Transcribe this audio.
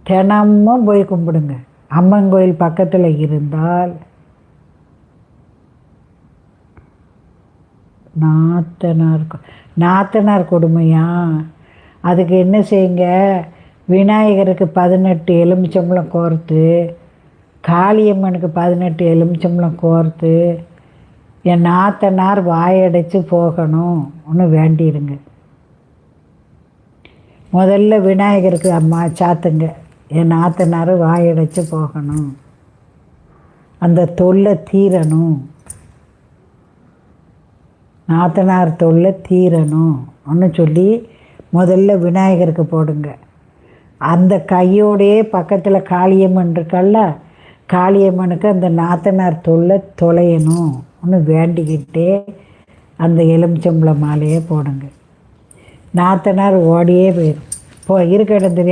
தினமும் போய் கும்பிடுங்க. அம்மன் கோயில் பக்கத்தில் இருந்தால் நாத்தனார் கொடுமையா? அதுக்கு என்ன செய்யுங்க, விநாயகருக்கு 18 எலுமிச்சம்பழம் கோர்த்து, காளியம்மனுக்கு 18 எலுமிச்சம்பழம் கோர்த்து, என் நாத்தனார் வாயடைச்சு போகணும் ஒன்று வேண்டிடுங்க. முதல்ல விநாயகருக்கு அம்மா சாத்துங்க, என் நாத்தனார் வாயடைச்சு போகணும், அந்த தொல்லை தீரணும், நாத்தனார் தொல்லை தீரணும் ஒன்று சொல்லி முதல்ல விநாயகருக்கு போடுங்க. அந்த கையோடையே பக்கத்தில் காளியம்மன் இருக்கல்ல, காளியம்மனுக்கு அந்த நாத்தனார் தொல்லை தொலையணும் ஒன்று வேண்டிக்கிட்டே அந்த எலுமிச்சம்பழம் மாலையே போடுங்க. நாத்தனார் ஓடியே போயிடும். இருக்க இடம் தெரியாமல்